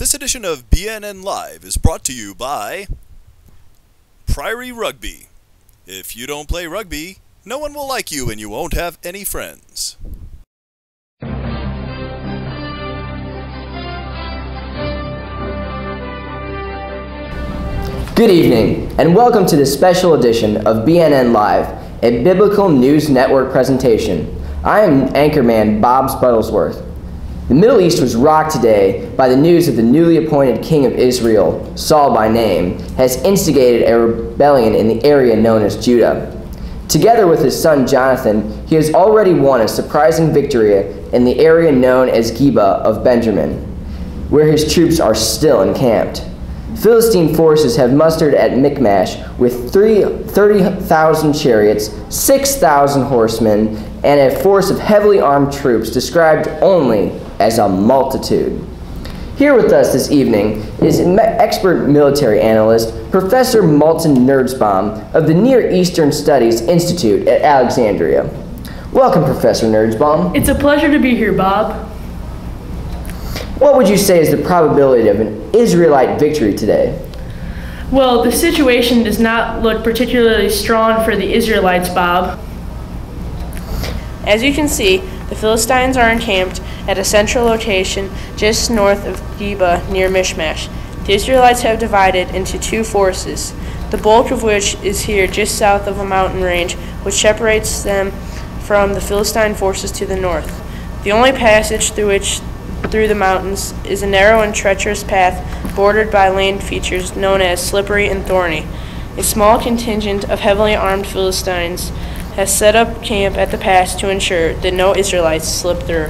This edition of BNN Live is brought to you by Priory Rugby. If you don't play rugby, no one will like you and you won't have any friends. Good evening, and welcome to this special edition of BNN Live, a Biblical News Network presentation. I am anchorman Bob Sputtlesworth. The Middle East was rocked today by the news that the newly appointed king of Israel, Saul by name, has instigated a rebellion in the area known as Judah. Together with his son Jonathan, he has already won a surprising victory in the area known as Geba of Benjamin, where his troops are still encamped. Philistine forces have mustered at Michmash with 30,000 chariots, 6,000 horsemen, and a force of heavily armed troops described only as a multitude. Here with us this evening is expert military analyst, Professor Malton Nerdsbaum of the Near Eastern Studies Institute at Alexandria. Welcome, Professor Nerdsbaum. It's a pleasure to be here, Bob. What would you say is the probability of an Israelite victory today? Well, the situation does not look particularly strong for the Israelites, Bob. As you can see, the Philistines are encamped at a central location just north of Geba near Michmash. The Israelites have divided into two forces, the bulk of which is here just south of a mountain range which separates them from the Philistine forces to the north. The only passage through the mountains is a narrow and treacherous path bordered by land features known as slippery and thorny. A small contingent of heavily armed Philistines has set up camp at the pass to ensure that no Israelites slip through.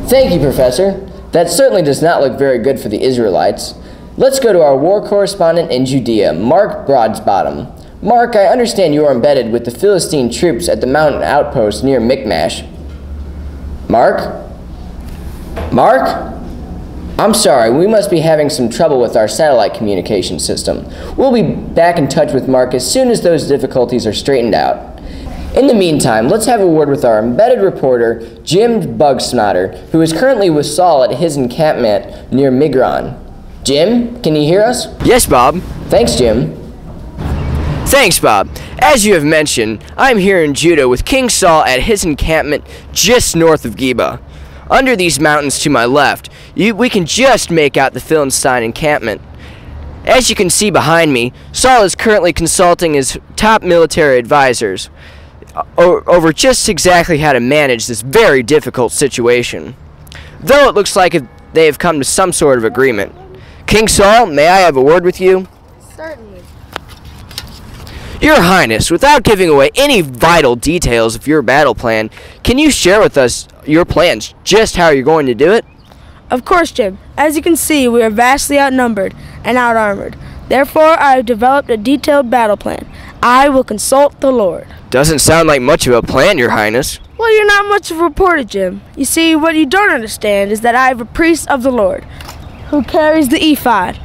Thank you, Professor. That certainly does not look very good for the Israelites. Let's go to our war correspondent in Judea, Mark Broadsbottom. Mark, I understand you are embedded with the Philistine troops at the mountain outpost near Michmash. Mark? Mark? I'm sorry, we must be having some trouble with our satellite communication system. We'll be back in touch with Mark as soon as those difficulties are straightened out. In the meantime, let's have a word with our embedded reporter, Jim Bugsnotter, who is currently with Saul at his encampment near Migron. Jim, can you hear us? Yes, Bob. Thanks, Jim. Thanks, Bob. As you have mentioned, I'm here in Judah with King Saul at his encampment just north of Geba. Under these mountains to my left, we can just make out the Philistine encampment. As you can see behind me, Saul is currently consulting his top military advisors over just exactly how to manage this very difficult situation. Though it looks like they have come to some sort of agreement. King Saul, may I have a word with you? Certainly. Your Highness, without giving away any vital details of your battle plan, can you share with us your plans, just how you're going to do it? Of course, Jim. As you can see, we are vastly outnumbered and out-armored. Therefore, I have developed a detailed battle plan. I will consult the Lord. Doesn't sound like much of a plan, Your Highness. Well, you're not much of a reporter, Jim. You see, what you don't understand is that I am a priest of the Lord, who carries the ephod.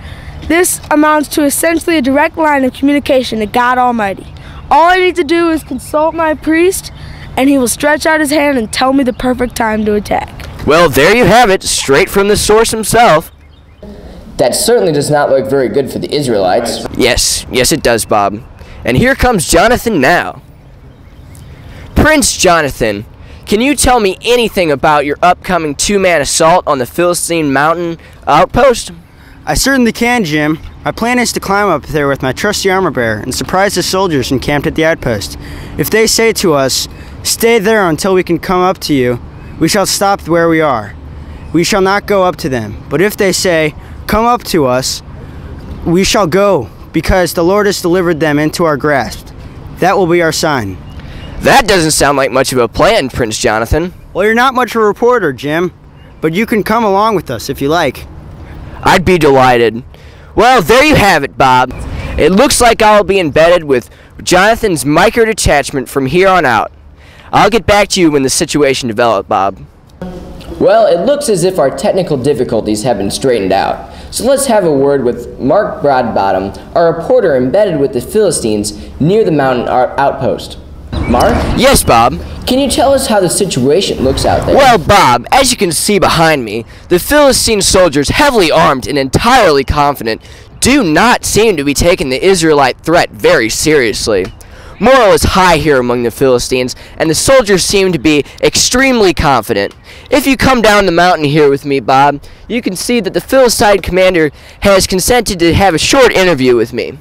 This amounts to essentially a direct line of communication to God Almighty. All I need to do is consult my priest, and he will stretch out his hand and tell me the perfect time to attack. Well, there you have it, straight from the source himself. That certainly does not look very good for the Israelites. Yes it does, Bob. And here comes Jonathan now. Prince Jonathan, can you tell me anything about your upcoming two-man assault on the Philistine mountain outpost? I certainly can, Jim. My plan is to climb up there with my trusty armor-bearer and surprise the soldiers encamped at the outpost. If they say to us, "Stay there until we can come up to you," we shall stop where we are. We shall not go up to them. But if they say, "Come up to us," we shall go, because the Lord has delivered them into our grasp. That will be our sign. That doesn't sound like much of a plan, Prince Jonathan. Well, you're not much of a reporter, Jim, but you can come along with us if you like. I'd be delighted. Well, there you have it, Bob. It looks like I'll be embedded with Jonathan's micro-detachment from here on out. I'll get back to you when the situation develops, Bob. Well, it looks as if our technical difficulties have been straightened out. So let's have a word with Mark Broadbottom, our reporter embedded with the Philistines near the mountain outpost. Mark? Yes, Bob? Can you tell us how the situation looks out there? Well, Bob, as you can see behind me, the Philistine soldiers, heavily armed and entirely confident, do not seem to be taking the Israelite threat very seriously. Morale is high here among the Philistines, and the soldiers seem to be extremely confident. If you come down the mountain here with me, Bob, you can see that the Philistine commander has consented to have a short interview with me.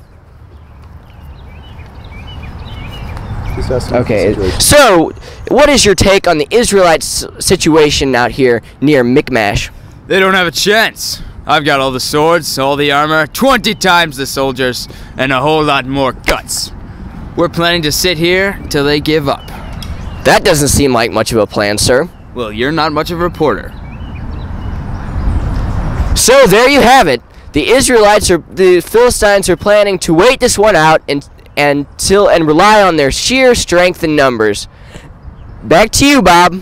Okay, so what is your take on the Israelites' situation out here near Michmash? They don't have a chance. I've got all the swords, all the armor, 20 times the soldiers, and a whole lot more guts. We're planning to sit here till they give up. That doesn't seem like much of a plan, sir. Well, you're not much of a reporter. So there you have it. The Philistines are planning to wait this one out and rely on their sheer strength and numbers. Back to you, Bob.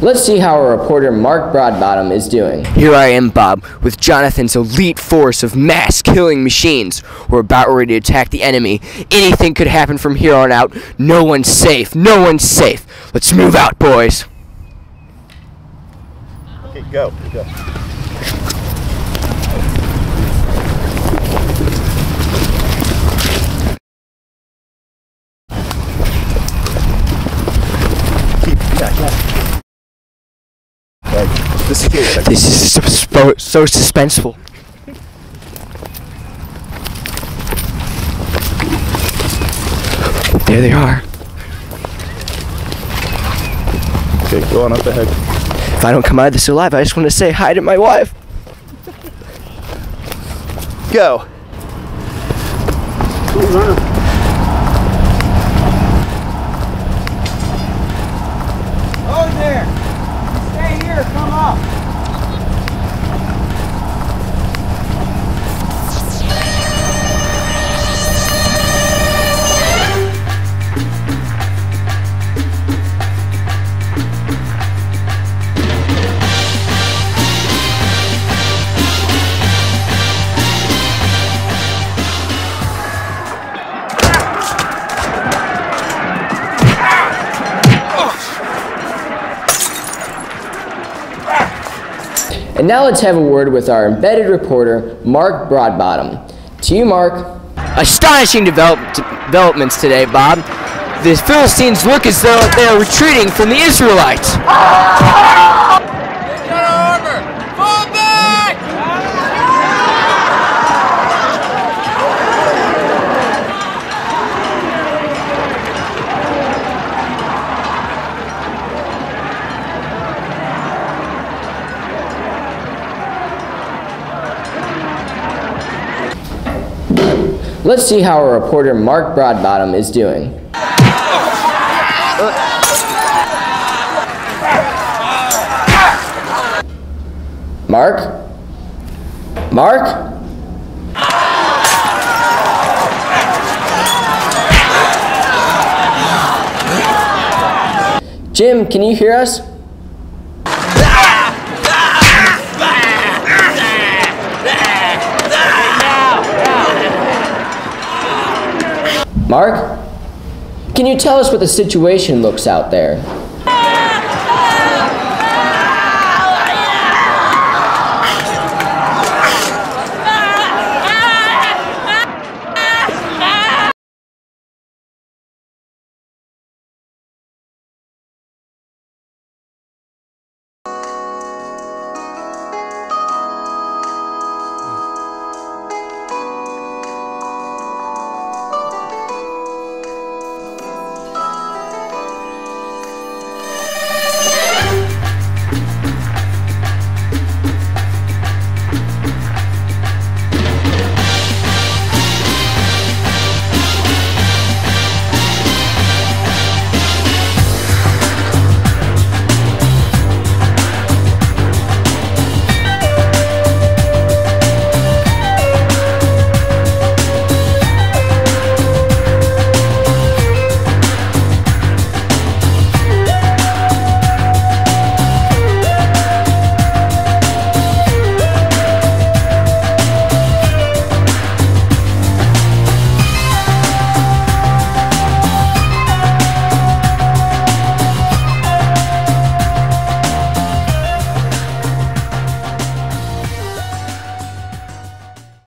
Let's see how our reporter Mark Broadbottom is doing. Here I am, Bob, with Jonathan's elite force of mass-killing machines. We're about ready to attack the enemy. Anything could happen from here on out. No one's safe. No one's safe. Let's move out, boys. Okay, go. This is so suspenseful. There they are. Okay, go on up ahead. If I don't come out of this alive, I just want to say hi to my wife. Go. Oh, there! Stay here, come up! And now let's have a word with our embedded reporter, Mark Broadbottom. To you, Mark. Astonishing developments today, Bob. The Philistines look as though they are retreating from the Israelites. Let's see how our reporter Mark Broadbottom is doing. Mark? Mark? Jim, can you hear us? Mark, can you tell us what the situation looks out there?